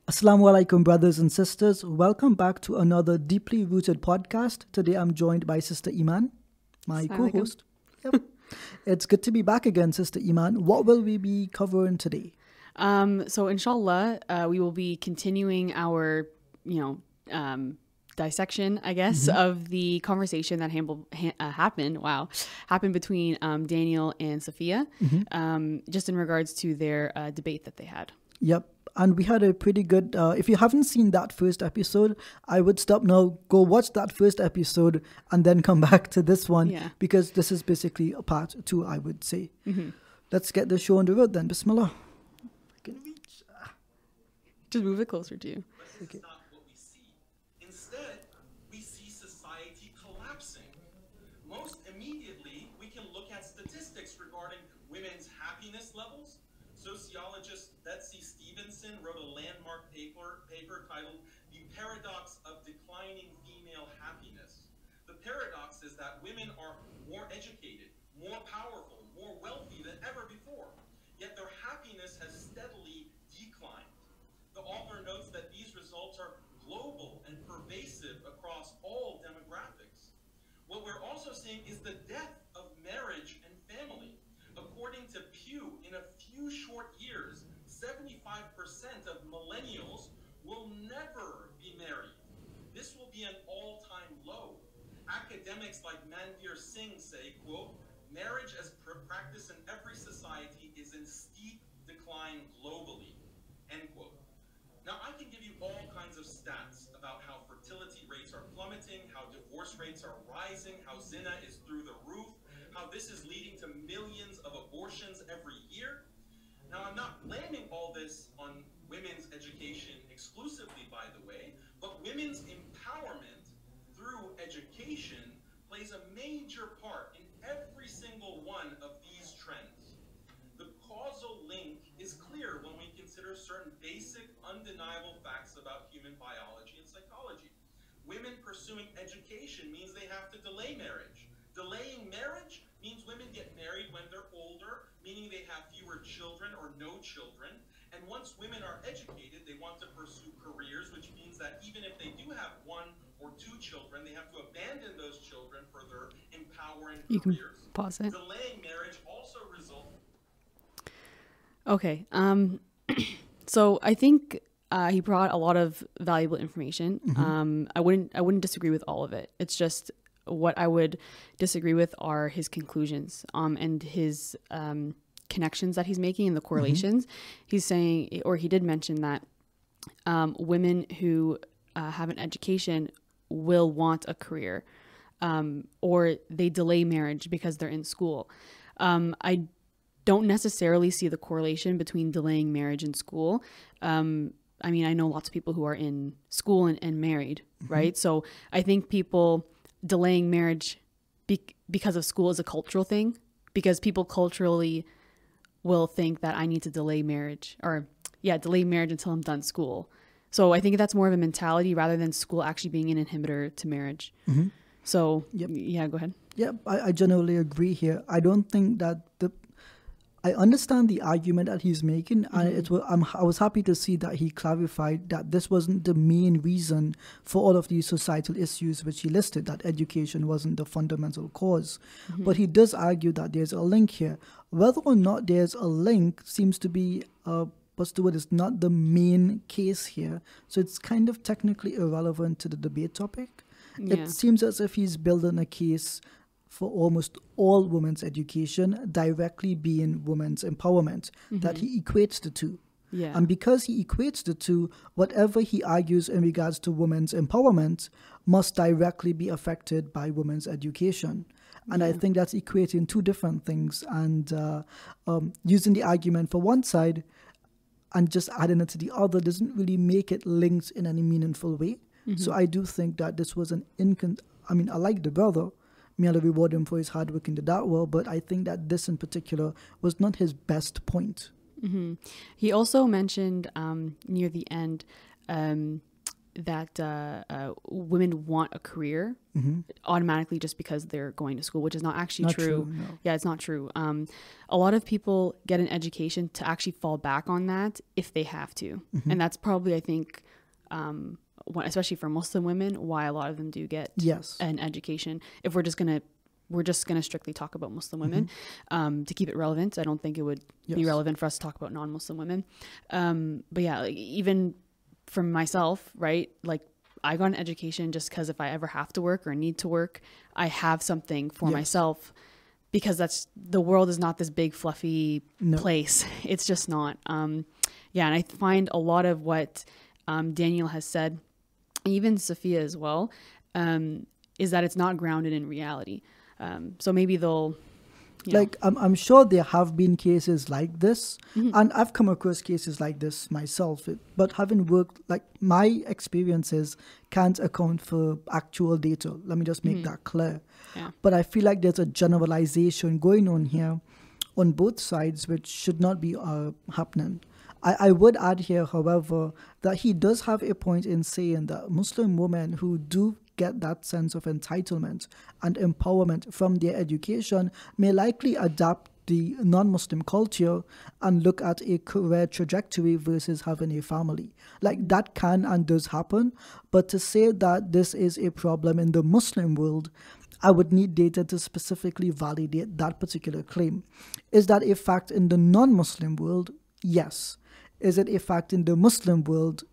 Assalamu alaikum, brothers and sisters. Welcome back to another deeply rooted podcast. Today I'm joined by Sister Iman, my Assalamu alaikum. co-host. Yep. It's good to be back again, Sister Iman. What will we be covering today? So inshallah, we will be continuing our, dissection, I guess, of the conversation that happened between Daniel and Safiyya, just in regards to their debate that they had. Yep. And we had a pretty good, if you haven't seen that first episode, I would stop now, go watch that first episode, and then come back to this one, because this is basically a part 2, I would say. Let's get the show on the road then. Bismillah. Just move it closer to you. Okay. Not what we see. Instead, we see society collapsing. Most immediately, we can look at statistics regarding women's happiness levels. Sociologist Betsy Stevenson wrote a landmark paper titled The Paradox of Declining Female Happiness. The paradox is that women are more educated, more powerful, more wealthy than ever before, yet their happiness has steadily declined. The author notes that these results are global and pervasive across all demographics. What we're also seeing is the death of marriage and family. According to Pew, in a few short years, 75% of millennials will never be married. This will be an all-time low. Academics like Manveer Singh say, quote, marriage as practice in every society is in steep decline globally, end quote. Now, I can give you all kinds of stats about how fertility rates are plummeting, how divorce rates are rising, how zina is through the roof, how this is leading to millions of abortions every year. Now, I'm not blaming all this on women's education exclusively, by the way, but women's empowerment through education plays a major part in every single one of these trends. The causal link is clear when we consider certain basic, undeniable facts about human biology and psychology. Women pursuing education means they have to delay marriage. Delaying marriage means women get married when they're older, meaning they have fewer children or no children. And once women are educated, they want to pursue careers, which means that even if they do have 1 or 2 children, they have to abandon those children for their empowering careers. Pause it. Delaying marriage also results. Okay. So I think he brought a lot of valuable information. I wouldn't disagree with all of it. It's just what I would disagree with are his conclusions and his connections that he's making and the correlations. He's saying, or he did mention that women who have an education will want a career, or they delay marriage because they're in school. I don't necessarily see the correlation between delaying marriage and school. I mean, I know lots of people who are in school and married, right? So I think people delaying marriage because of school is a cultural thing, because people culturally will think that I need to delay marriage until I'm done school. So I think that's more of a mentality rather than school actually being an inhibitor to marriage. So yeah, go ahead. Yeah, I generally agree here. I don't think that I understand the argument that he's making, and I was happy to see that he clarified that this wasn't the main reason for all of these societal issues which he listed, that education wasn't the fundamental cause. But he does argue that there's a link here. Whether or not there's a link seems to be, is not the main case here. So it's kind of technically irrelevant to the debate topic. Yeah. It seems as if he's building a case for almost all women's education directly being women's empowerment, that he equates the two. Yeah. And because he equates the two, whatever he argues in regards to women's empowerment must directly be affected by women's education. And I think that's equating two different things, and using the argument for one side and just adding it to the other doesn't really make it linked in any meaningful way. So I do think that this was I like the brother. May Allah reward him for his hard work in the da'wah, but I think that this in particular was not his best point. He also mentioned near the end women want a career automatically just because they're going to school, which is not actually true. No. Yeah, it's not true. A lot of people get an education to actually fall back on that if they have to. And that's probably, I think, especially for Muslim women, why a lot of them do get an education. If we're just gonna strictly talk about Muslim women to keep it relevant. I don't think it would be relevant for us to talk about non-Muslim women. But yeah, like, even from myself, right? Like, I got an education just because if I ever have to work or need to work, I have something for myself, because the world is not this big fluffy place. It's just not. And I find a lot of what Daniel has said, even Safiyya as well, is that it's not grounded in reality. So maybe they'll, like, I'm sure there have been cases like this, and I've come across cases like this myself, but having worked, like, my experiences can't account for actual data. Let me just make that clear. But I feel like there's a generalization going on here on both sides, which should not be happening. I would add here, however, that he does have a point in saying that Muslim women who do get that sense of entitlement and empowerment from their education may likely adapt the non-Muslim culture and look at a career trajectory versus having a family. Like, that can and does happen, but to say that this is a problem in the Muslim world, I would need data to specifically validate that particular claim. Is that a fact in the non-Muslim world? Yes. Is it a fact in the Muslim world?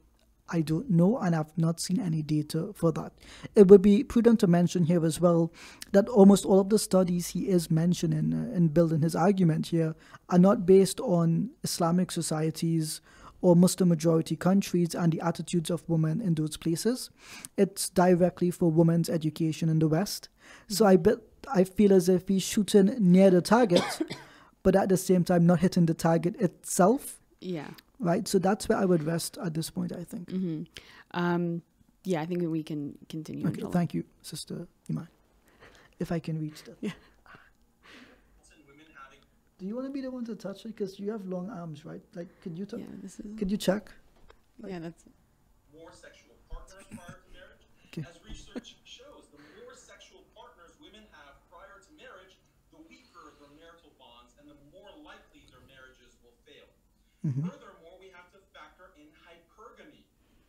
I don't know, and I've not seen any data for that. It would be prudent to mention here as well that almost all of the studies he is mentioning in building his argument here are not based on Islamic societies or Muslim majority countries and the attitudes of women in those places. It's directly for women's education in the West. So I feel as if he's shooting near the target, but at the same time not hitting the target itself. Yeah. Right, so that's where I would rest at this point, I think. I think we can continue. Okay, thank you, Sister Iman. If I can reach that. Yeah. Do you want to be the one to touch it? Because you have long arms, right? Like, could you could you check? Like, that's more sexual partners prior to marriage. Okay. As research shows, the more sexual partners women have prior to marriage, the weaker their marital bonds and the more likely their marriages will fail. Furthermore, we have to factor in hypergamy.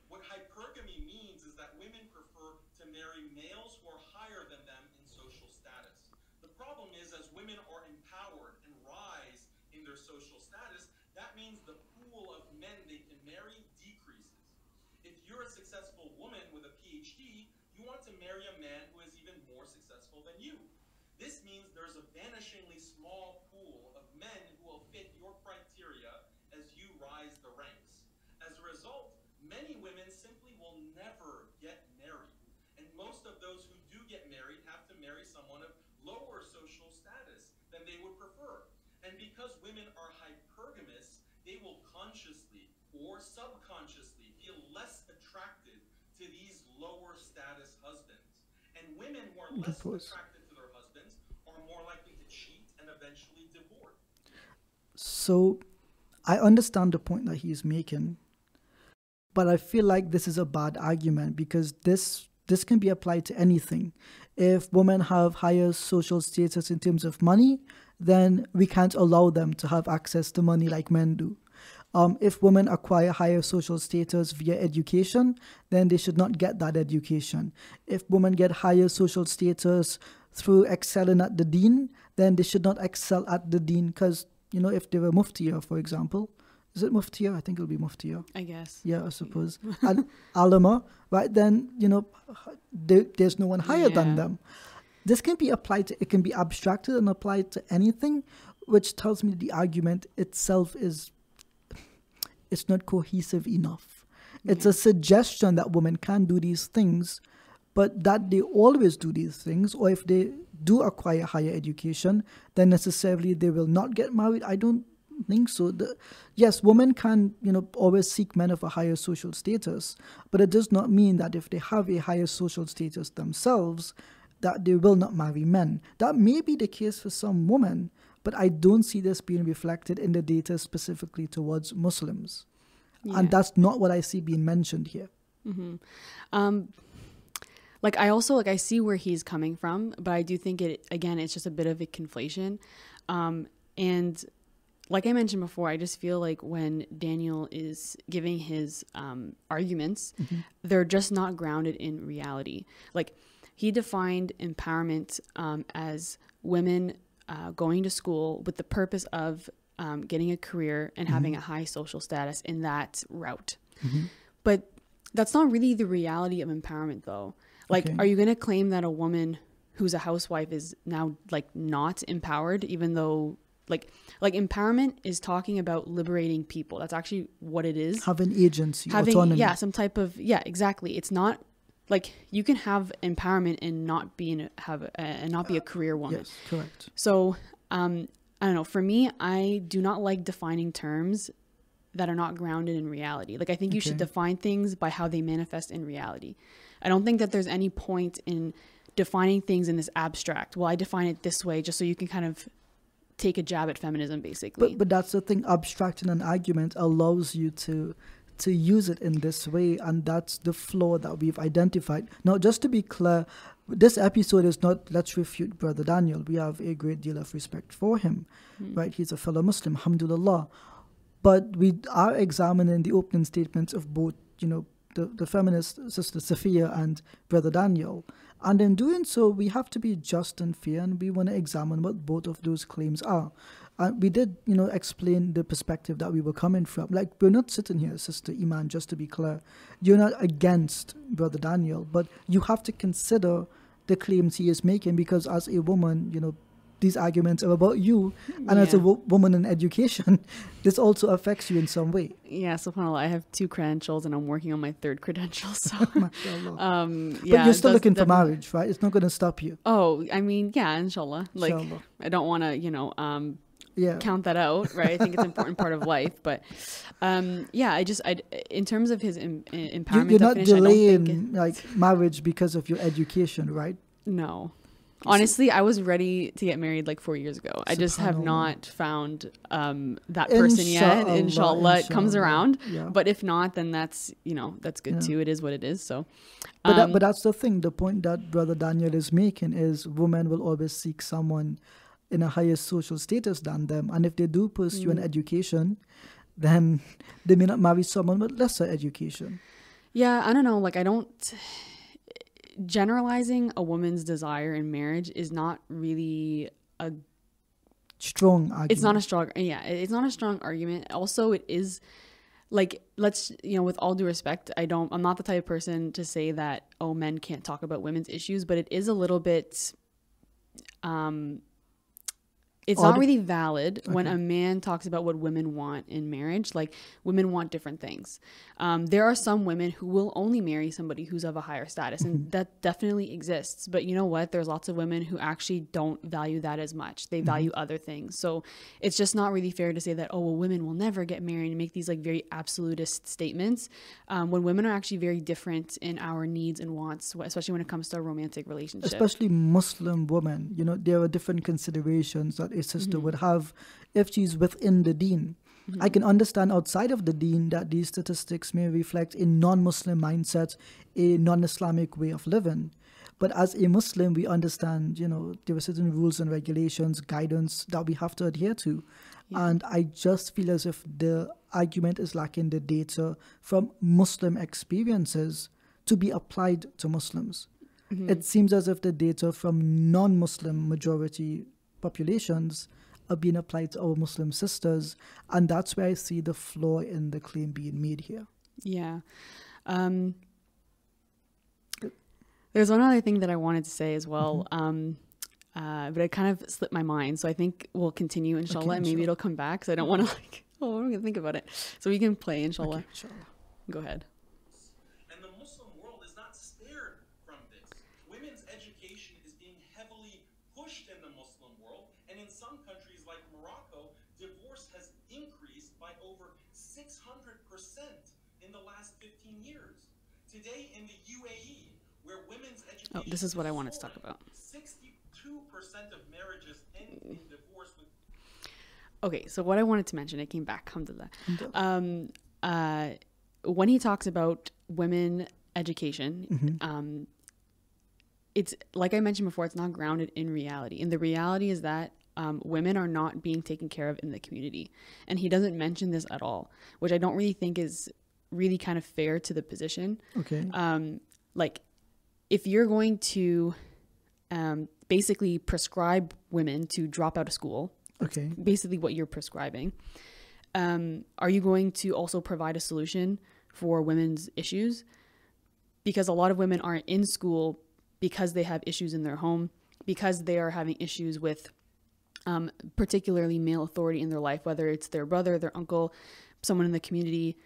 What hypergamy means is that women prefer to marry males who are higher than them in social status. The problem is, as women are empowered and rise in their social status, that means the pool of men they can marry decreases. If you're a successful woman with a PhD, you want to marry a man who is even more successful than you. This means there's a vanishingly small pool of men who will fit your criteria as you rise the ranks. As a result, many women simply will never get married. And most of those who do get married have to marry someone of lower social status than they would prefer. And because women are hypergamous, they will consciously or subconsciously feel less attracted to these lower status husbands. And women who are less attracted to their husbands are more likely to cheat and eventually divorce. So I understand the point that he's making, but I feel like this is a bad argument because this can be applied to anything. If women have higher social status in terms of money, then we can't allow them to have access to money like men do. If women acquire higher social status via education, then they should not get that education. If women get higher social status through excelling at the deen, then they should not excel at the deen because, you know, if they were muftiya, for example, is it muftiya? I think it'll be muftiya. I guess. Yeah, I suppose. And alama, right? Then, you know, there's no one higher than them. This can be applied to, it can be abstracted and applied to anything, which tells me the argument itself is, it's not cohesive enough. It's a suggestion that women can do these things, but that they always do these things, or if they do acquire higher education, then necessarily they will not get married. I don't think so. Yes, women can, you know, always seek men of a higher social status, but it does not mean that if they have a higher social status themselves, that they will not marry men. That may be the case for some women, but I don't see this being reflected in the data specifically towards Muslims. And that's not what I see being mentioned here. Like I also like I see where he's coming from, but I do think it's just a bit of a conflation. And like I mentioned before, I just feel like when Daniel is giving his arguments, they're just not grounded in reality. Like he defined empowerment as women going to school with the purpose of getting a career and having a high social status in that route. But that's not really the reality of empowerment, though. Like, are you going to claim that a woman who's a housewife is now like not empowered, even though like empowerment is talking about liberating people? That's actually what it is. Having agency, autonomy. Yeah, some type of, exactly. It's not like you can have empowerment and not be a career woman. Yes, correct. So, I don't know. For me, I do not like defining terms that are not grounded in reality. Like I think you should define things by how they manifest in reality. I don't think that there's any point in defining things in this abstract. Well, I define it this way just so you can kind of take a jab at feminism, basically. But that's the thing. Abstracting an argument allows you to use it in this way, and that's the flaw that we've identified. Now, just to be clear, this episode is not let's refute Brother Daniel. We have a great deal of respect for him, right? He's a fellow Muslim, alhamdulillah. But we are examining the opening statements of both, the feminist sister Safiyya and Brother Daniel. And in doing so, we have to be just and fair, and we want to examine what both of those claims are. And we did, explain the perspective that we were coming from. Like, we're not sitting here, Sister Iman, just to be clear. You're not against Brother Daniel, but you have to consider the claims he is making, because as a woman, these arguments are about you, and as a woman in education, this also affects you in some way. Yeah, subhanAllah, I have 2 credentials and I'm working on my 3rd credential. So, but you're still looking for marriage, right? It's not going to stop you. Oh, I mean, yeah, inshallah. Like, inshallah. I don't want to, count that out, right? I think it's an important part of life, but in terms of his empowerment, you're not delaying marriage because of your education, right? No. Honestly, I was ready to get married like 4 years ago. I just have not found that person yet. Inshallah, it comes around. Yeah. But if not, then that's good too. It is what it is. So, but that's the thing. The point that Brother Daniel is making is women will always seek someone in a higher social status than them, and if they do pursue an education, then they may not marry someone with lesser education. Yeah, I don't know. Like, I don't. Generalizing a woman's desire in marriage is not really a strong argument. It's not a strong argument. Also, it is like, let's, with all due respect, I'm not the type of person to say that, men can't talk about women's issues, but it is a little bit, it's not really valid when a man talks about what women want in marriage. Like, women want different things. There are some women who will only marry somebody who's of a higher status, and that definitely exists. But you know what? There's lots of women who actually don't value that as much. They value other things. So it's just not really fair to say that, women will never get married, and make these like very absolutist statements when women are actually very different in our needs and wants, especially when it comes to a romantic relationship. Especially Muslim women, there are different considerations that a sister would have if she's within the deen. I can understand outside of the deen that these statistics may reflect a non-Muslim mindset, a non-Islamic way of living. But as a Muslim, we understand, there are certain rules and regulations, guidance that we have to adhere to. Yeah. And I just feel as if the argument is lacking the data from Muslim experiences to be applied to Muslims. It seems as if the data from non-Muslim majority populations are being applied to our Muslim sisters, and that's where I see the flaw in the claim being made here. Yeah. There's one other thing that I wanted to say as well, but it kind of slipped my mind, so I think we'll continue, inshallah, and maybe it'll come back, because I don't want to I'm going to think about it. So we can play, inshallah. Okay, inshallah. Go ahead. And the Muslim world is not spared from this. Women's education is being heavily pushed in the Muslim world, and in some countries like Morocco, divorce has increased by over 600% in the last 15 years. Today in the UAE, where women's education this is what I wanted to talk about. 62% of marriages end in divorce. Okay, so what I wanted to mention, it came back, alhamdulillah. when he talks about women education, it's like I mentioned before, it's not grounded in reality. And the reality is that women are not being taken care of in the community. And he doesn't mention this at all, which I don't really think is really kind of fair to the position. Okay. Like, if you're going to basically prescribe women to drop out of school, Okay. basically what you're prescribing, are you going to also provide a solution for women's issues? Because a lot of women aren't in school because they have issues in their home, because they are having issues with particularly male authority in their life, whether it's their brother, their uncle, someone in the community,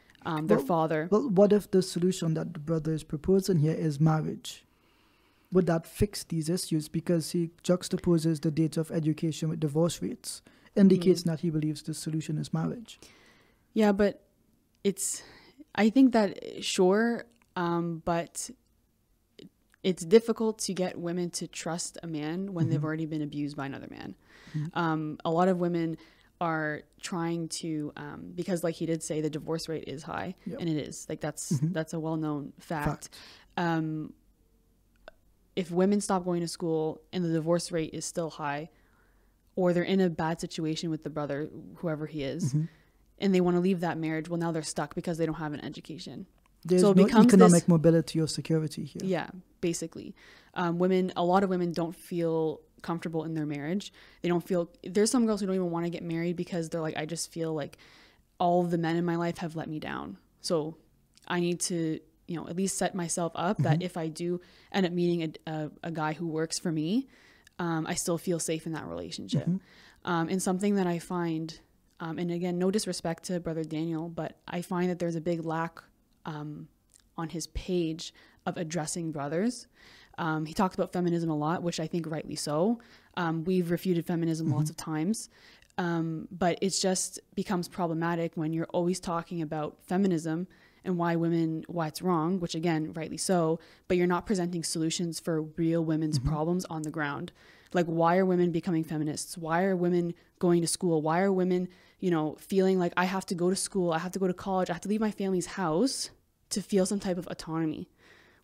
their father. Well, what if the solution that the brother is proposing here is marriage? Would that fix these issues? Because he juxtaposes the date of education with divorce rates, indicates that he believes the solution is marriage. Yeah, but I think that, sure, but it's difficult to get women to trust a man when they've already been abused by another man. A lot of women are trying to, because like he did say, the divorce rate is high, and it is. Like that's a well-known fact. If women stop going to school and the divorce rate is still high, or they're in a bad situation with the brother, whoever he is, and they want to leave that marriage, well, now they're stuck because they don't have an education. There's so it no becomes economic mobility or security here. Yeah, basically. A lot of women don't feel comfortable in their marriage. They don't feel, there's some girls who don't even want to get married because they're like, I just feel like all of the men in my life have let me down. So I need to, at least set myself up that if I do end up meeting a guy who works for me, I still feel safe in that relationship. And something that I find, and again, no disrespect to Brother Daniel, but I find that there's a big lack on his page of addressing brothers. He talks about feminism a lot, which I think rightly so. We've refuted feminism lots of times, but it just becomes problematic when you're always talking about feminism and why it's wrong, which again, rightly so, but you're not presenting solutions for real women's problems on the ground. Like, why are women becoming feminists? Why are women going to school? Why are women, feeling like I have to go to school, I have to go to college, I have to leave my family's house to feel some type of autonomy?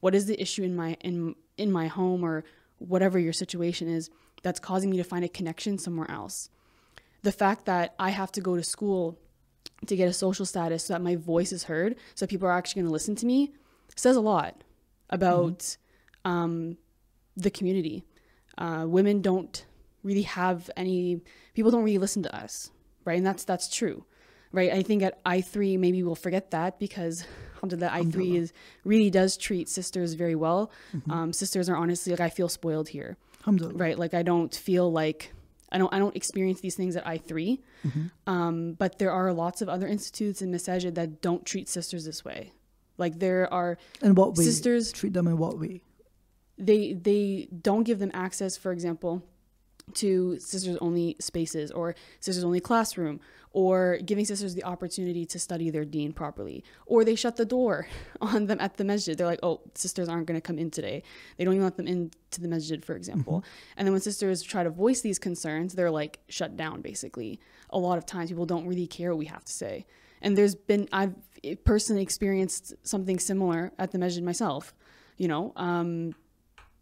What is the issue in my home, or whatever your situation is, that's causing me to find a connection somewhere else? The fact that I have to go to school to get a social status so that my voice is heard, so people are actually going to listen to me, says a lot about the community. Women don't really have people don't really listen to us, right? And that's true, right? I think at I3, maybe we'll forget that, because that I3 really does treat sisters very well. Sisters are honestly, like, I feel spoiled here, right? Like, I don't feel like, I don't experience these things at I3. But there are lots of other institutes in Masajid that don't treat sisters this way. Like, there are sisters. Treat them in what way? They don't give them access, for example, to sisters only spaces or sisters only classroom, or giving sisters the opportunity to study their deen properly, or they shut the door on them at the masjid. They're like, oh, sisters aren't going to come in today. They don't even let them into the masjid, for example. And then when sisters try to voice these concerns, they're like shut down, basically. A lot of times people don't really care what we have to say. And I've personally experienced something similar at the masjid myself.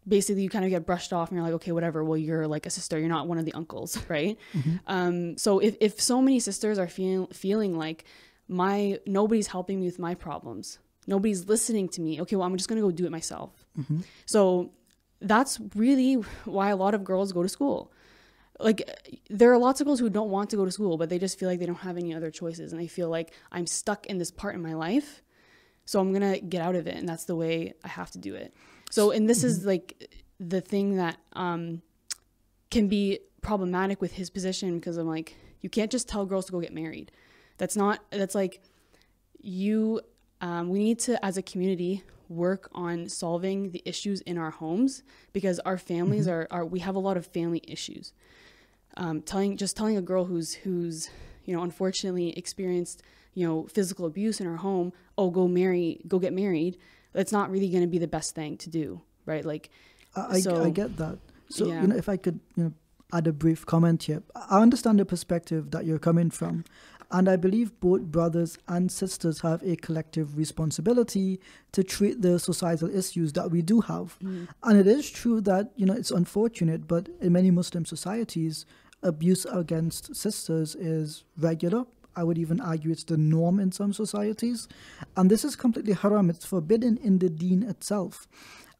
Basically you kind of get brushed off and you're like, okay, whatever. Well, you're like a sister. You're not one of the uncles, right? So if so many sisters are feeling like nobody's helping me with my problems, nobody's listening to me, okay, well, I'm just going to go do it myself. So that's really why a lot of girls go to school. Like, there are lots of girls who don't want to go to school, but they just feel like they don't have any other choices. And they feel like, I'm stuck in this part in my life, so I'm going to get out of it. And that's the way I have to do it. So, and this is like the thing that can be problematic with his position, because I'm like, you can't just tell girls to go get married. That's like, we need to, as a community, work on solving the issues in our homes, because our families we have a lot of family issues. Telling a girl who's unfortunately experienced physical abuse in her home, oh, go get married, that's not really going to be the best thing to do, right? Like, I get that. So if I could add a brief comment here, I understand the perspective that you're coming from, And I believe both brothers and sisters have a collective responsibility to treat the societal issues that we do have. And it is true that, it's unfortunate, but in many Muslim societies, abuse against sisters is regular. I would even argue it's the norm in some societies. And this is completely haram. It's forbidden in the deen itself.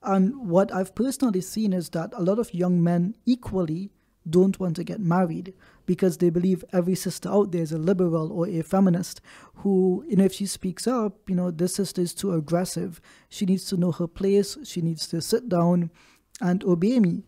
And what I've personally seen is that a lot of young men equally don't want to get married because they believe every sister out there is a liberal or a feminist who, if she speaks up, this sister is too aggressive. She needs to know her place. She needs to sit down and obey me.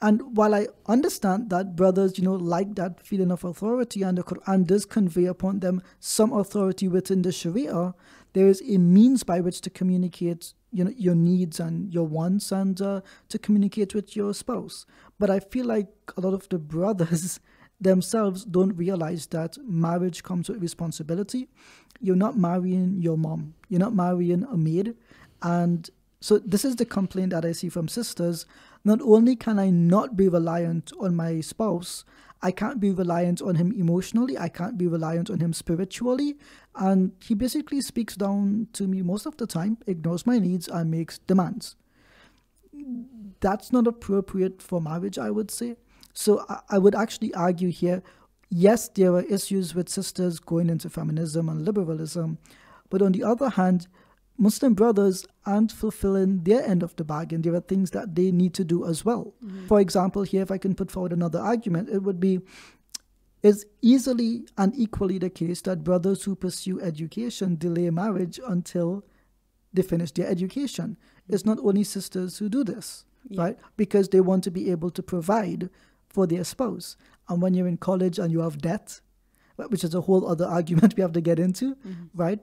And while I understand that brothers, like that feeling of authority, and the Quran does convey upon them some authority within the Sharia, there is a means by which to communicate your needs and your wants and to communicate with your spouse. But I feel like a lot of the brothers themselves don't realize that marriage comes with responsibility. You're not marrying your mom. You're not marrying a maid. And so this is the complaint that I see from sisters. Not only can I not be reliant on my spouse, I can't be reliant on him emotionally. I can't be reliant on him spiritually. And he basically speaks down to me most of the time, ignores my needs, and makes demands. That's not appropriate for marriage, I would say. So I would actually argue here, yes, there are issues with sisters going into feminism and liberalism. But on the other hand, Muslim brothers aren't fulfilling their end of the bargain. There are things that they need to do as well. For example, here, if I can put forward another argument, it would be, it's easily and equally the case that brothers who pursue education delay marriage until they finish their education. It's not only sisters who do this, right? Because they want to be able to provide for their spouse. And when you're in college and you have debt, which is a whole other argument we have to get into, right?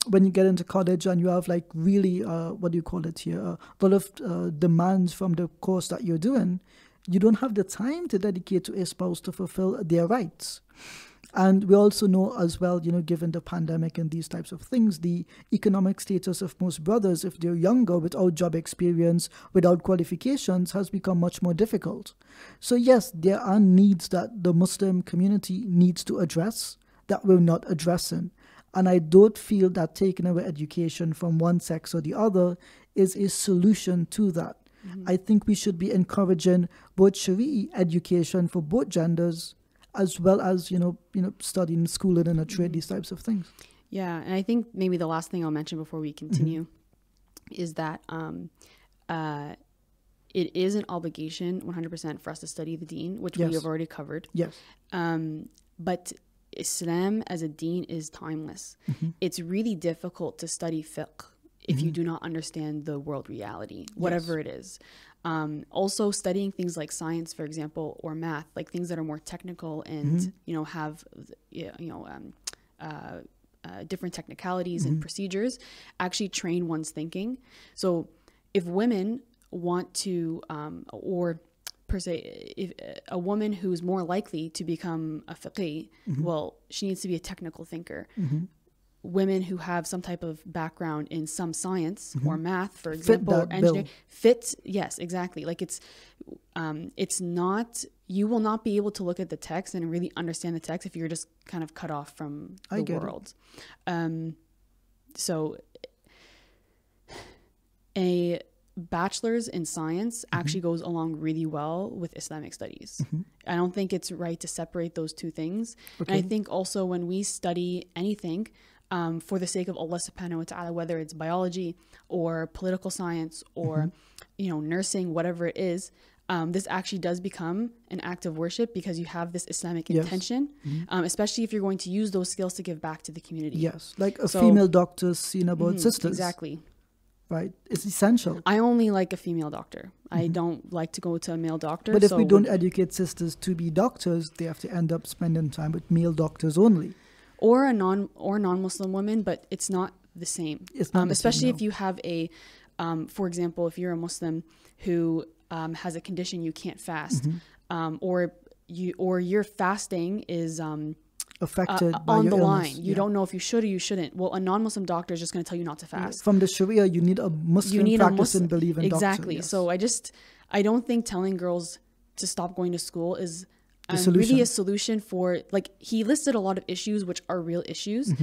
When you get into college and you have really, what do you call it here, a lot of demands from the course that you're doing, you don't have the time to dedicate to a spouse to fulfill their rights. And we also know as well, given the pandemic and these types of things, the economic status of most brothers, if they're younger, without job experience, without qualifications, has become much more difficult. So yes, there are needs that the Muslim community needs to address that we're not addressing. And I don't feel that taking away education from one sex or the other is a solution to that. I think we should be encouraging both Sharia education for both genders, as well as, studying, schooling and a trade, these types of things. Yeah, and I think maybe the last thing I'll mention before we continue is that it is an obligation 100% for us to study the deen, which we have already covered. Yes. But Islam as a deen is timeless. It's really difficult to study fiqh if you do not understand the world reality, whatever it is. Also studying things like science, for example, or math, like things that are more technical and, have, different technicalities and procedures, actually train one's thinking. So if women want to, or per se, if a woman who's more likely to become a faqih, well, she needs to be a technical thinker. Women who have some type of background in some science or math, for example, or engineering, yes, exactly. Like it's not, you will not be able to look at the text and really understand the text if you're just kind of cut off from the world. So a bachelor's in science actually goes along really well with Islamic studies. I don't think it's right to separate those two things. And I think also when we study anything, for the sake of Allah subhanahu wa ta'ala, whether it's biology or political science or, nursing, whatever it is, this actually does become an act of worship because you have this Islamic intention, especially if you're going to use those skills to give back to the community. Yes, like a female doctor seen about sisters. Exactly. Right, it's essential. I only like a female doctor. I don't like to go to a male doctor. But if we don't educate sisters to be doctors, they have to end up spending time with male doctors only. Or non-Muslim women, but it's not the same. It's not especially if you have a, for example, if you're a Muslim who has a condition you can't fast, or your fasting is affected by on your the illness. line. You don't know if you should or you shouldn't. Well, a non-Muslim doctor is just going to tell you not to fast. From the Sharia, you need a Muslim practicing, believing doctor. Exactly. Yes. So I don't think telling girls to stop going to school is and solution. really a solution for, like, he listed a lot of issues which are real issues,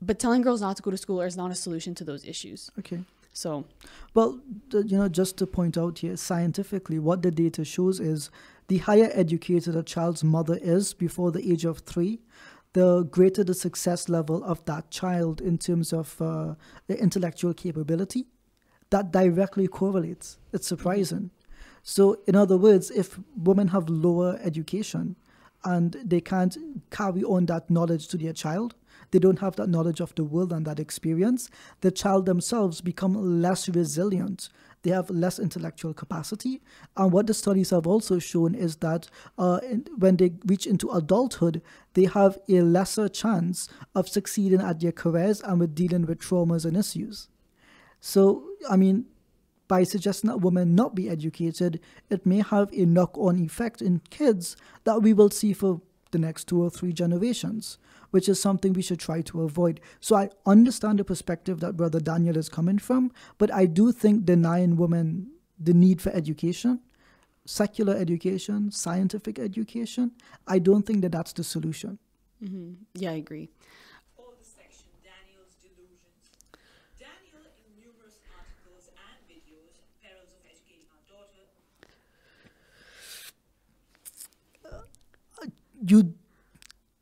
but telling girls not to go to school is not a solution to those issues. Okay. So, Well, just to point out here, scientifically, what the data shows is the higher educated a child's mother is before the age of 3, the greater the success level of that child in terms of the intellectual capability. That directly correlates. It's surprising. So, in other words, if women have lower education and they can't carry on that knowledge to their child, they don't have that knowledge of the world and that experience, the child themselves become less resilient. They have less intellectual capacity. And what the studies have also shown is that when they reach into adulthood, they have a lesser chance of succeeding at their careers and with dealing with traumas and issues. So, I mean, by suggesting that women not be educated, it may have a knock-on effect in kids that we will see for the next 2 or 3 generations, which is something we should try to avoid. So I understand the perspective that Brother Daniel is coming from, but I do think denying women the need for education, secular education, scientific education, I don't think that that's the solution. yeah, I agree. All the section, Daniel's delusions. Daniel, in numerous articles and videos, perils of educating our daughter.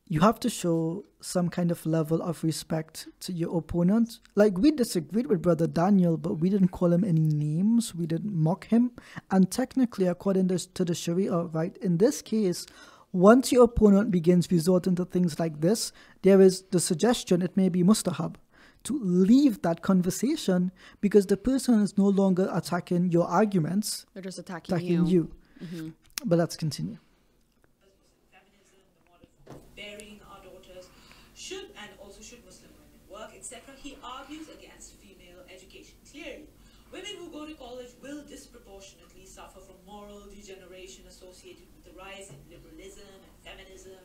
You have to show some kind of level of respect to your opponent. Like, we disagreed with Brother Daniel, but we didn't call him any names. We didn't mock him. And technically, according to the Sharia, right, in this case, once your opponent begins resorting to things like this, there is the suggestion, it may be mustahab, to leave that conversation because the person is no longer attacking your arguments. They're just attacking you. But let's continue. Feminism, the model for burying our daughters, should Muslim women work, etc. He argues against female education. Clearly, women who go to college will disproportionately suffer from moral degeneration associated with the rise in liberalism and feminism.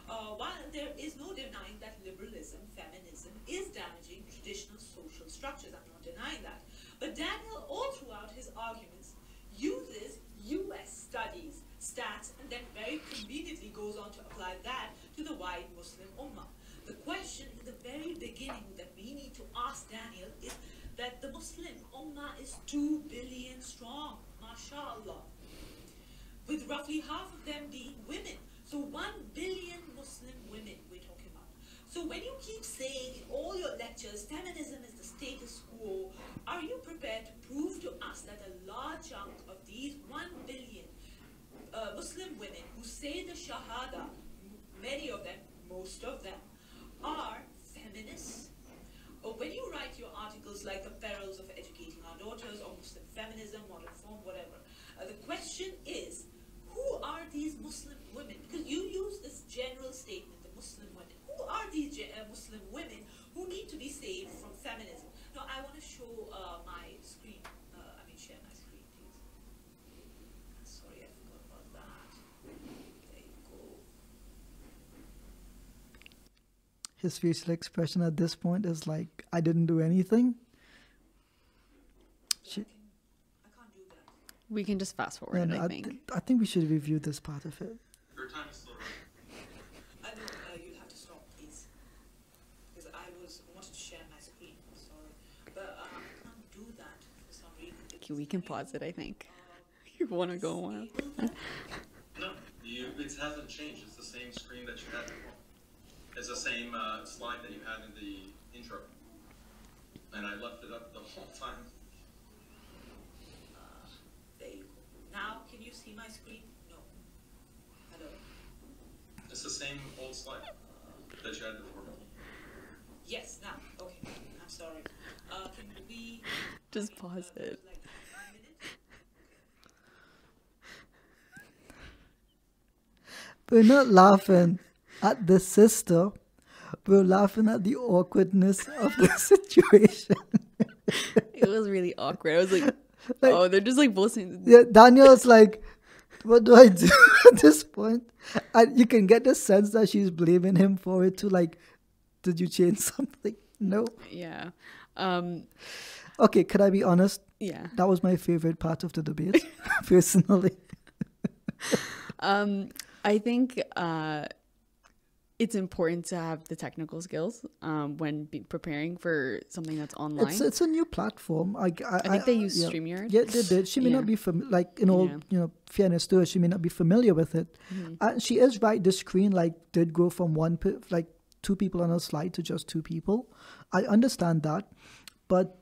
While there is no denying that liberalism, feminism is damaging traditional social structures, I'm not denying that. But Daniel, all throughout his arguments, uses US studies, stats, and then very conveniently goes on to apply that to the wide Muslim Ummah. The question in the very beginning that we need to ask Daniel is that the Muslim Ummah is 2 billion strong, mashallah, with roughly half of them being women. So 1 billion Muslim women we're talking about. So when you keep saying in all your lectures, feminism is the status quo, are you prepared to prove to us that a large chunk of these 1 billion Muslim women who say the Shahada, many of them, most of them, are feminists? Or when you write your articles like The Perils of Educating Our Daughters or Muslim Feminism, Modern Form, whatever, the question is, who are these Muslim women? Because you use this general statement, the Muslim women. Who are these Muslim women who need to be saved from feminism? Now, I want to show my screen. Share my screen, please. Sorry, I forgot about that. There you go. His facial expression at this point is like, I didn't do anything. I can't do that. We can just fast forward, I think. I think we should review this part of it. Your time is still running. You'll have to stop, please. Because I wanted to share my screen. Sorry. But I can't do that for some reason. Okay, we can pause it, I think. You want to go on? No, it hasn't changed. It's the same screen that you had before. It's the same slide that you had in the intro. And I left it up the whole time. There you go. Now, can you see my screen? No. Hello. It's the same old slide that you had before. Yes, now. Okay. I'm sorry. Can we... Just pause it. Like 1 minute? We're not laughing at the sister. We're laughing at the awkwardness of the situation. It was really awkward. I was like, oh, they're just like both saying. Yeah, Daniel's like, what do I do at this point? And you can get the sense that she's blaming him for it too. Like, did you change something? No. Yeah. Okay, could I be honest? Yeah. That was my favorite part of the debate, personally. I think it's important to have the technical skills when preparing for something that's online. It's a new platform. I think they use yeah. StreamYard. Yeah, they did. She may not be like fairness to her, she may not be familiar with it. She is right. The screen did go from two people on a slide to just two people. I understand that, but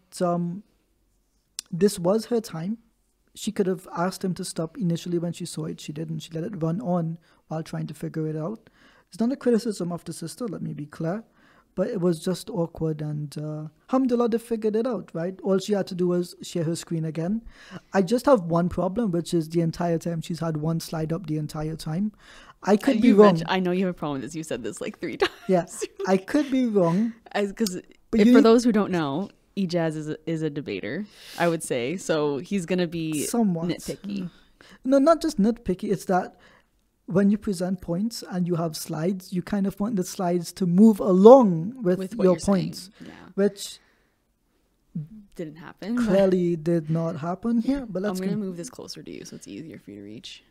this was her time. She could have asked him to stop initially when she saw it. She didn't. She let it run on while trying to figure it out. It's not a criticism of the sister, let me be clear, but it was just awkward, and alhamdulillah, they figured it out, right? All she had to do was share her screen again. I just have one problem, which is the entire time she's had one slide up the entire time. I could be wrong. I know you have a problem with this. You said this like 3 times. Yeah, I could be wrong. Because for those who don't know, Ejaz is a debater, I would say. So he's going to be somewhat nitpicky. No, not just nitpicky. It's that when you present points and you have slides, you kind of want the slides to move along with your points, which didn't happen. Clearly did not happen here. But I'm going to move this closer to you so it's easier for you to reach.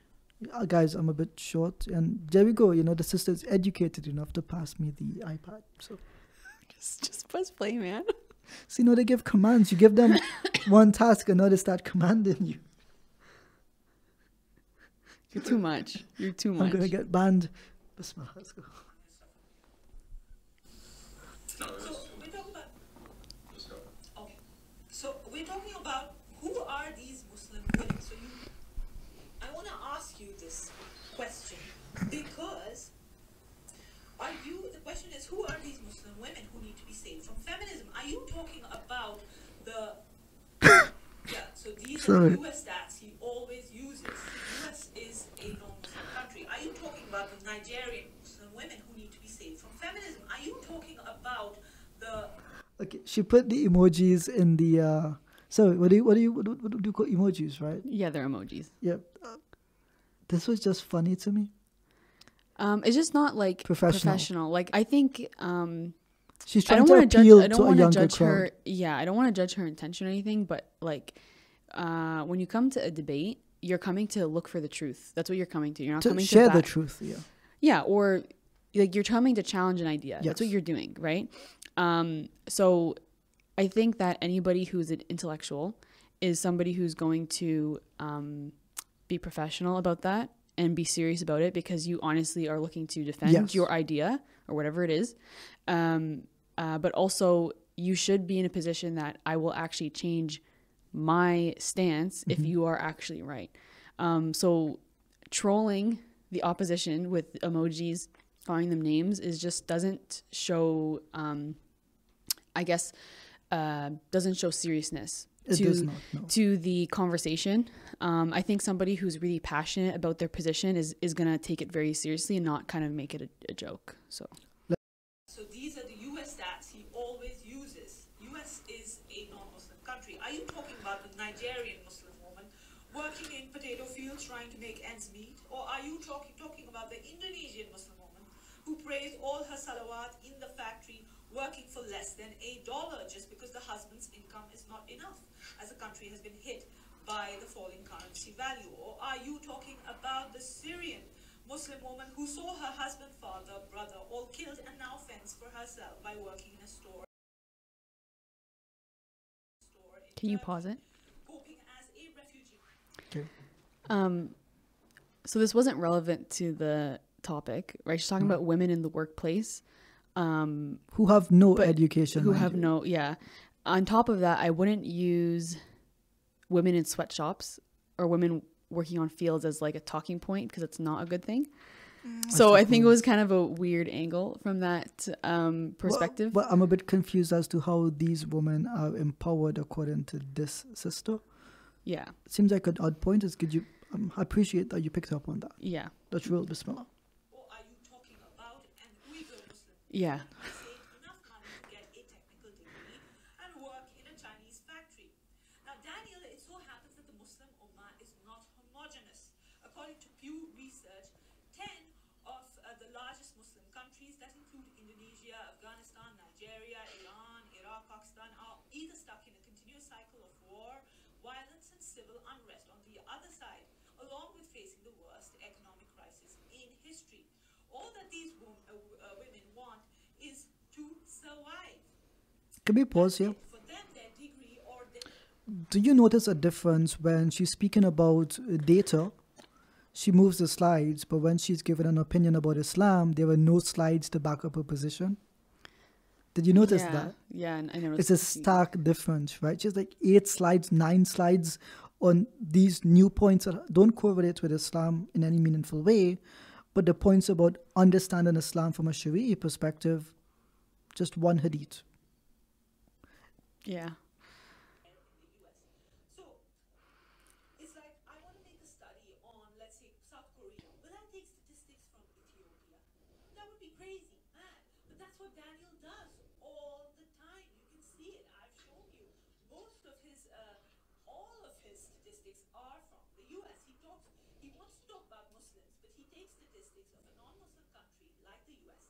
Guys, I'm a bit short. And there we go. The sister is educated enough to pass me the iPad. So just press play, man. So, they give commands. You give them one task and now they start commanding you. You're too much. You're too much. I'm going to get banned. Bismillah, let's go. So we're talking about... Let's go. Okay. So we're talking about who are these Muslim women? So I want to ask you this question because the question is, who are these Muslim women who need to be saved from feminism? Are you talking about the... so these are the US stats he always uses. The US is a non-Muslim country. Are you talking about the Nigerian Muslim women who need to be saved from feminism? Are you talking about the... Okay, she put the emojis in the... what do you call emojis, right? Yeah, they're emojis. Yeah. This was just funny to me. It's just not professional. Like, I think she's trying to appeal to a younger crowd. Her. Yeah, I don't want to judge her intention or anything, but when you come to a debate, you're coming to look for the truth. That's what you're coming to. You're not coming to share the truth. Yeah. Yeah, or you're coming to challenge an idea. Yes. That's what you're doing, right? So I think that anybody who's an intellectual is somebody who's going to be professional about that and be serious about it, because you honestly are looking to defend your idea or whatever it is. But also you should be in a position that I will actually change my stance if you are actually right. So trolling the opposition with emojis, calling them names doesn't show, doesn't show seriousness to the conversation. I think somebody who's really passionate about their position is going to take it very seriously and not kind of make it a joke. So these are the US stats he always uses. US is a non-Muslim country. Are you talking about the Nigerian Muslim woman working in potato fields trying to make ends meet? Or are you talking about the Indonesian Muslim woman who prays all her salawat in the factory working for less than $1 just because the husband's income is not enough as the country has been hit by the falling currency value? Or are you talking about the Syrian Muslim woman who saw her husband, father, brother all killed and now fends for herself by working in a store? Can you pause it? Coping as a refugee. Okay. So this wasn't relevant to the topic, right? She's talking about women in the workplace. Who have no education. On top of that, I wouldn't use women in sweatshops or women working on fields as like a talking point, because it's not a good thing. So I think it was kind of a weird angle from that perspective. But I'm a bit confused as to how these women are empowered according to this sister. Yeah. It seems like an odd point. I appreciate that you picked up on that. Yeah. That's real. Bismillah. Or are you talking about an Uyghur Muslim? Yeah. Saved enough money to get a technical degree and work in a Chinese factory. Now, Daniel, it so happens that the Muslim Ummah is not homogeneous. According to Pew Research, 10 of the largest Muslim countries, that include Indonesia, Afghanistan, Nigeria, Iran, Iraq, Pakistan, are either stuck in a continuous cycle of war, violence, and civil unrest on the other side, along with facing the worst economic crisis in history. All that these women want is to survive. Can we pause That's here? it. For them, their degree or their Do you notice a difference when she's speaking about data? She moves the slides, but when she's given an opinion about Islam, there were no slides to back up her position. Did you notice Yeah, that? yeah, and I noticed. It's a stark difference, right? She's like 8 slides, 9 slides on these new points that don't correlate with Islam in any meaningful way, but the points about understanding Islam from a Sharia perspective, just one hadith. Yeah. in the US. So it's like I want to make a study on, let's say, South Korea. Will I take statistics from Ethiopia? That would be crazy, man. But that's what Daniel does all the time. You can see it. I've shown you. Most of his, all of his statistics are from the US. He wants to talk about Muslims, but he takes statistics of a non-Muslim country like the US.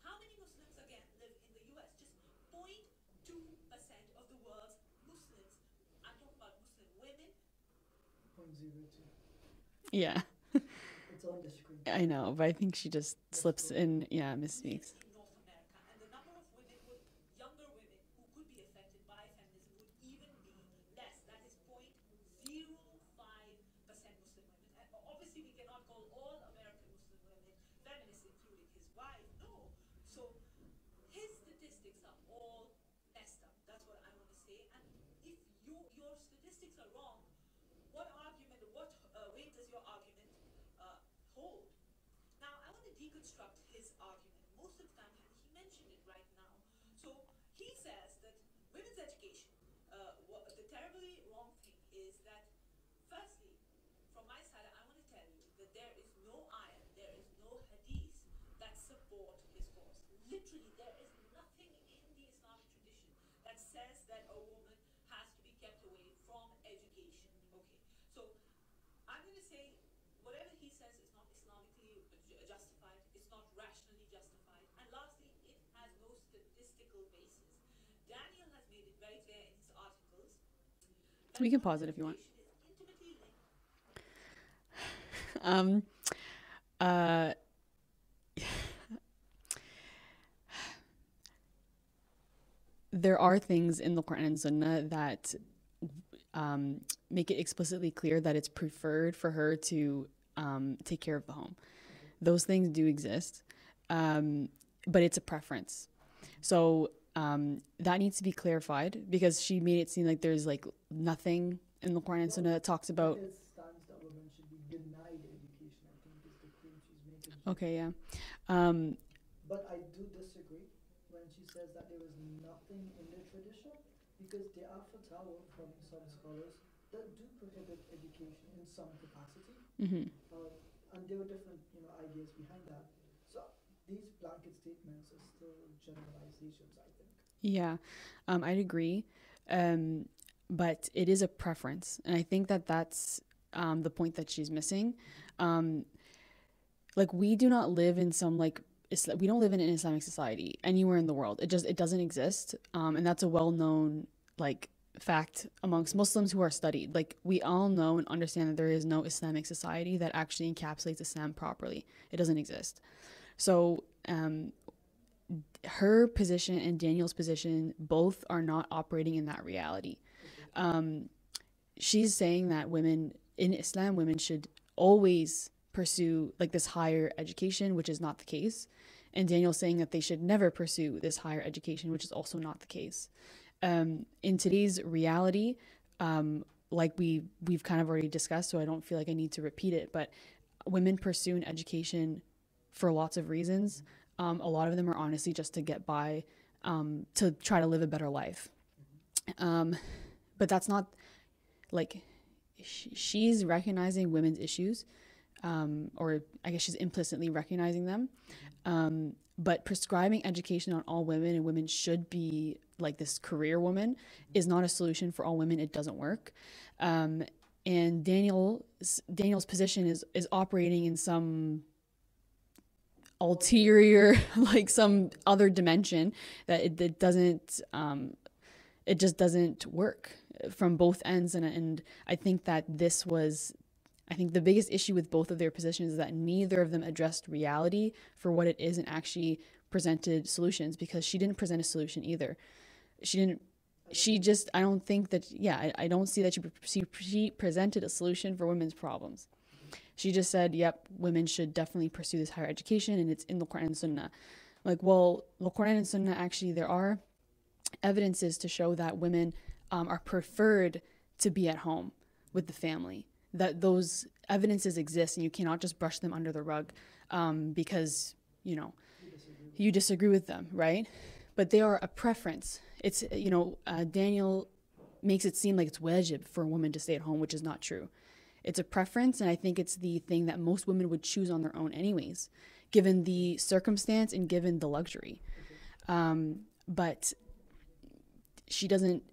How many Muslims, again, live in the US? Just 0.2% of the world's Muslims. I'm talking about Muslim women. 0.02. Yeah. It's on the screen. I know, but I think she just slips in, yeah, misspeaks. In North America, and the number of younger women who could be affected by feminism would even be less. That is 0.05% Muslim women. And obviously, we cannot call all American Muslim women feminists, including his wife. No. So his statistics are all messed up. That's what I want to say. And if your statistics are wrong, what weight does your argument hold? Now, I want to deconstruct his argument. Most of the time, he mentioned it right now. So he says that women's education, the terribly wrong thing is that, firstly, from my side, I want to tell you that there is no ayah, there is no hadith that support his cause. Literally, there is nothing in the Islamic tradition that says that a woman has to be kept away from education. Okay, so I'm going to say whatever he says is not Islamically justified, it's not rationally justified, and lastly, it has no statistical basis. Daniel has made it very clear in his articles. We can pause it if you want. Education is intimately linked. There are things in the Quran and Sunnah that make it explicitly clear that it's preferred for her to take care of the home. Those things do exist, but it's a preference. So that needs to be clarified, because she made it seem like there's like nothing in the Quran and Sunnah that talks about. It stands that women should be denied education, I think, is the claim she's making. Okay, yeah. But I do disagree when she says that there is nothing in the tradition, because there are fatwa from some scholars that do prohibit education in some capacity, and there are different ideas behind that. So these blanket statements are still generalizations, I think. Yeah, I'd agree. But it is a preference. And I think that that's the point that she's missing. Like, we do not live in some, like, we don't live in an Islamic society anywhere in the world. It doesn't exist. And that's a well-known, like, fact amongst Muslims who are studied. Like, we all know and understand that there is no Islamic society that actually encapsulates Islam properly. It doesn't exist. So, her position and Daniel's position both are not operating in that reality. She's saying that women in Islam, women should always pursue like this higher education, which is not the case. And Daniel's saying that they should never pursue this higher education, which is also not the case. In today's reality, like we've kind of already discussed, so I don't feel like I need to repeat it, but women pursue an education for lots of reasons. A lot of them are honestly just to get by, to try to live a better life. But that's not, like, she's recognizing women's issues, or I guess she's implicitly recognizing them. But prescribing education on all women, and women should be like this career woman, is not a solution for all women. It doesn't work. And Daniel's position is operating in some ulterior, like some other dimension that it doesn't, it just doesn't work from both ends. And I think that this was I think the biggest issue with both of their positions is that neither of them addressed reality for what it is and actually presented solutions, because she didn't present a solution either. She didn't. She just. I don't think that. Yeah, I don't see that she presented a solution for women's problems. She just said, "Yep, women should definitely pursue this higher education, and it's in the Quran and Sunnah." Like, well, the Quran and Sunnah, actually, there are evidences to show that women are preferred to be at home with the family. That those evidences exist, and you cannot just brush them under the rug because you disagree with them, right? But they are a preference. It's Daniel makes it seem like it's wajib for a woman to stay at home, which is not true. It's a preference, and I think it's the thing that most women would choose on their own anyways, given the circumstance and given the luxury. But she doesn't.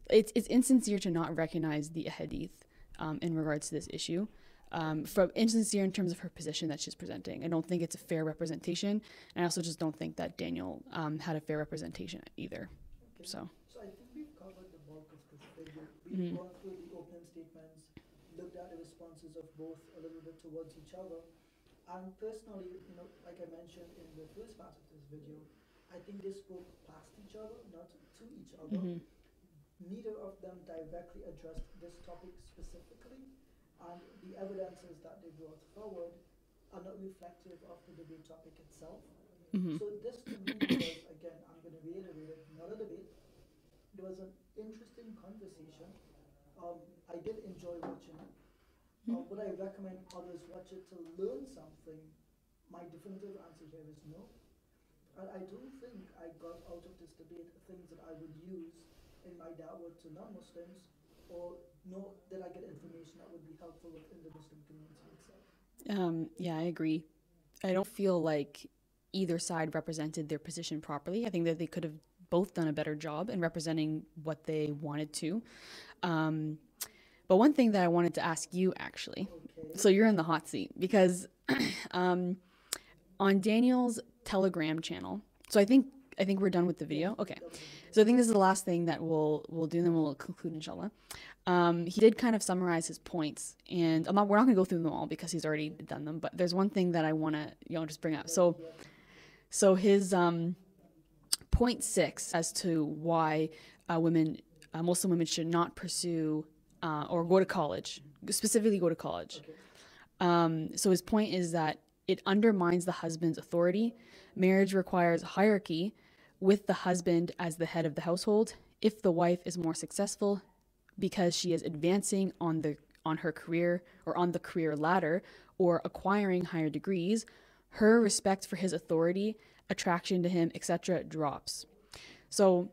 It's insincere to not recognize the hadith in regards to this issue. From insincere in terms of her position that she's presenting. I don't think it's a fair representation, and I also just don't think that Daniel had a fair representation either. Okay. So I think we've covered the bulk of this video. We've gone through the opening statements, looked at the responses of both a little bit towards each other. And personally, like I mentioned in the first part of this video, I think they spoke past each other, not to each other. Neither of them directly addressed this topic specifically, and the evidences that they brought forward are not reflective of the debate topic itself. So this to me was, again, I'm going to reiterate it, not a debate. There was an interesting conversation. I did enjoy watching it. Would I recommend others watch it to learn something? My definitive answer here is no. And I do think I got out of this debate things that I would use in my da'wah to non-Muslims, or know that I get information that would be helpful within the Muslim community itself. Yeah, I agree. I don't feel like either side represented their position properly. I think that they could have both done a better job in representing what they wanted to. But one thing that I wanted to ask you, actually, so you're in the hot seat, because on Daniel's Telegram channel, so I think we're done with the video. Okay. So I think this is the last thing that we'll do, and then we'll conclude, inshallah. He did kind of summarize his points, and we're not going to go through them all because he's already done them, but there's one thing that I want to just bring up. So his point 6 as to why Muslim women should not pursue or go to college, specifically go to college. So his point is that it undermines the husband's authority. Marriage requires hierarchy, with the husband as the head of the household. If the wife is more successful because she is advancing on her career, or on the career ladder, or acquiring higher degrees, her respect for his authority, attraction to him, etc., drops. So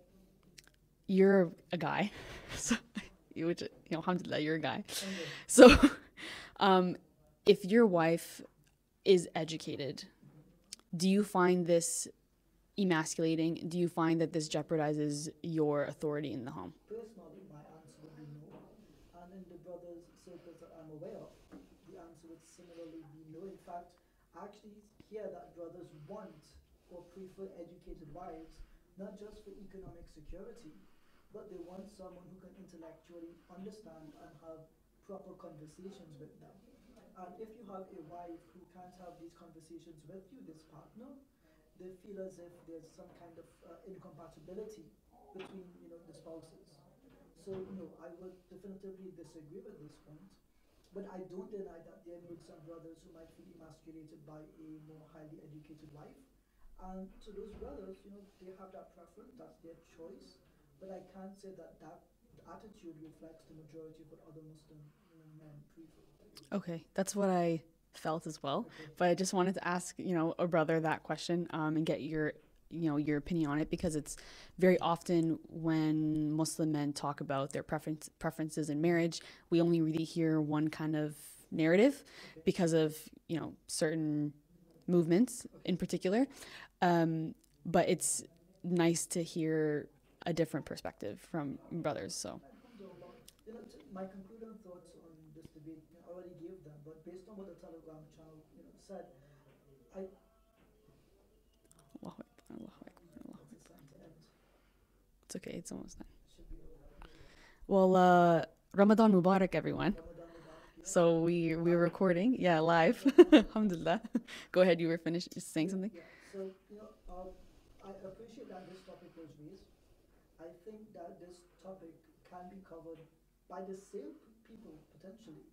you're a guy, so alhamdulillah, you're a guy. So if your wife is educated, do you find this emasculating? Do you find that this jeopardizes your authority in the home? Personally, my answer would be no. And in the brothers' circles that I'm aware of, the answer would similarly be no. In fact, I actually hear that brothers want or prefer educated wives, not just for economic security, but they want someone who can intellectually understand and have proper conversations with them. And if you have a wife who can't have these conversations with you, this partner, they feel as if there's some kind of incompatibility between the spouses. So I would definitively disagree with this point, but I don't deny that there may be some brothers who might feel emasculated by a more highly educated wife, and to those brothers, they have that preference, that's their choice. But I can't say that attitude reflects the majority of what other Muslim men prefer. Okay, that's what I felt as well. Okay. But I just wanted to ask, a brother that question and get your opinion on it, because it's very often when Muslim men talk about their preferences in marriage, we only really hear one kind of narrative because of, certain movements in particular. But it's nice to hear a different perspective from brothers. So my concluding thoughts on this debate, I already gave them, but based on what the Telegram channel said, it's okay, it's almost done. Well, Ramadan Mubarak, everyone. So we're recording, yeah, live. Alhamdulillah. Go ahead. You were finished saying something. Yeah. So I appreciate that this topic was raised. I think that this topic can be covered by the same people potentially,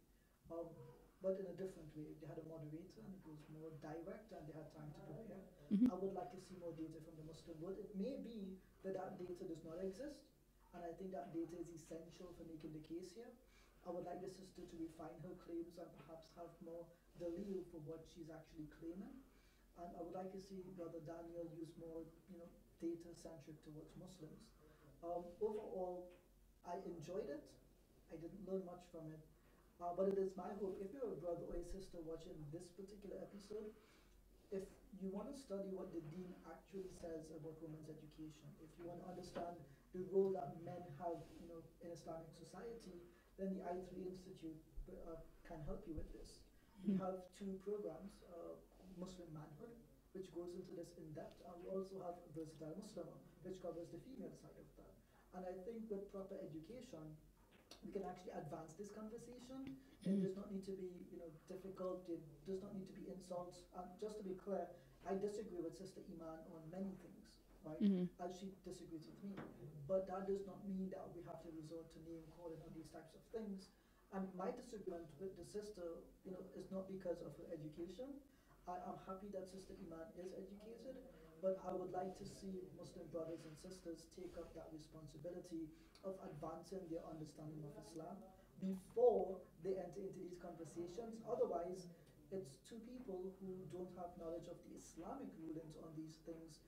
um, but in a different way. They had a moderator and it was more direct and they had time to prepare. Hmm. I would like to see more data from the Muslim world. It may be that that data does not exist, and I think that data is essential for making the case here. I would like the sister to refine her claims and perhaps have more dalil for what she's actually claiming. And I would like to see Brother Daniel use more, data centric towards Muslims. Overall, I enjoyed it. I didn't learn much from it. But it is my hope, if you're a brother or a sister watching this particular episode, if you want to study what the Deen actually says about women's education, if you want to understand the role that men have, in Islamic society, then the I3 Institute can help you with this. We have two programs, Muslim Manhood, which goes into this in depth, and we also have Versatile Muslimah, which covers the female side of that. And I think with proper education, we can actually advance this conversation. It does not need to be, difficult. It does not need to be insults. And just to be clear, I disagree with Sister Iman on many things, right? As she disagrees with me. But that does not mean that we have to resort to name calling or these types of things. And my disagreement with the sister, is not because of her education. I'm happy that Sister Iman is educated, but I would like to see Muslim brothers and sisters take up that responsibility of advancing their understanding of Islam before they enter into these conversations. Otherwise, it's two people who don't have knowledge of the Islamic rulings on these things,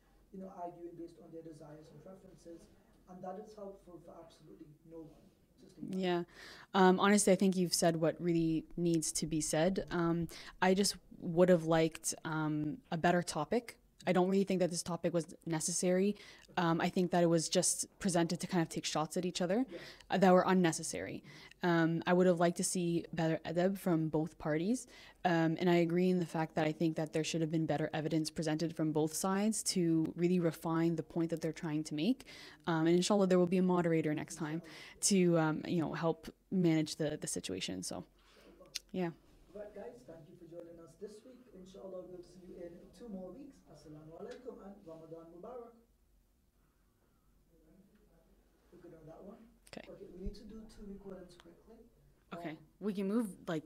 arguing based on their desires and preferences, and that is helpful for absolutely no one. Yeah. Honestly, I think you've said what really needs to be said. I just would have liked a better topic. I don't really think that this topic was necessary. I think that it was just presented to kind of take shots at each other that were unnecessary. I would have liked to see better adab from both parties. And I agree in the fact that I think that there should have been better evidence presented from both sides to really refine the point that they're trying to make. And inshallah, there will be a moderator next time to, help manage the situation. So, yeah. Right, guys, thank you for joining us this week. Inshallah, we'll see you in 2 more weeks. Assalamu alaikum and Ramadan Mubarak. We're good on that one. Okay. Okay, we need to do 2 recordings quickly. Okay. We can move like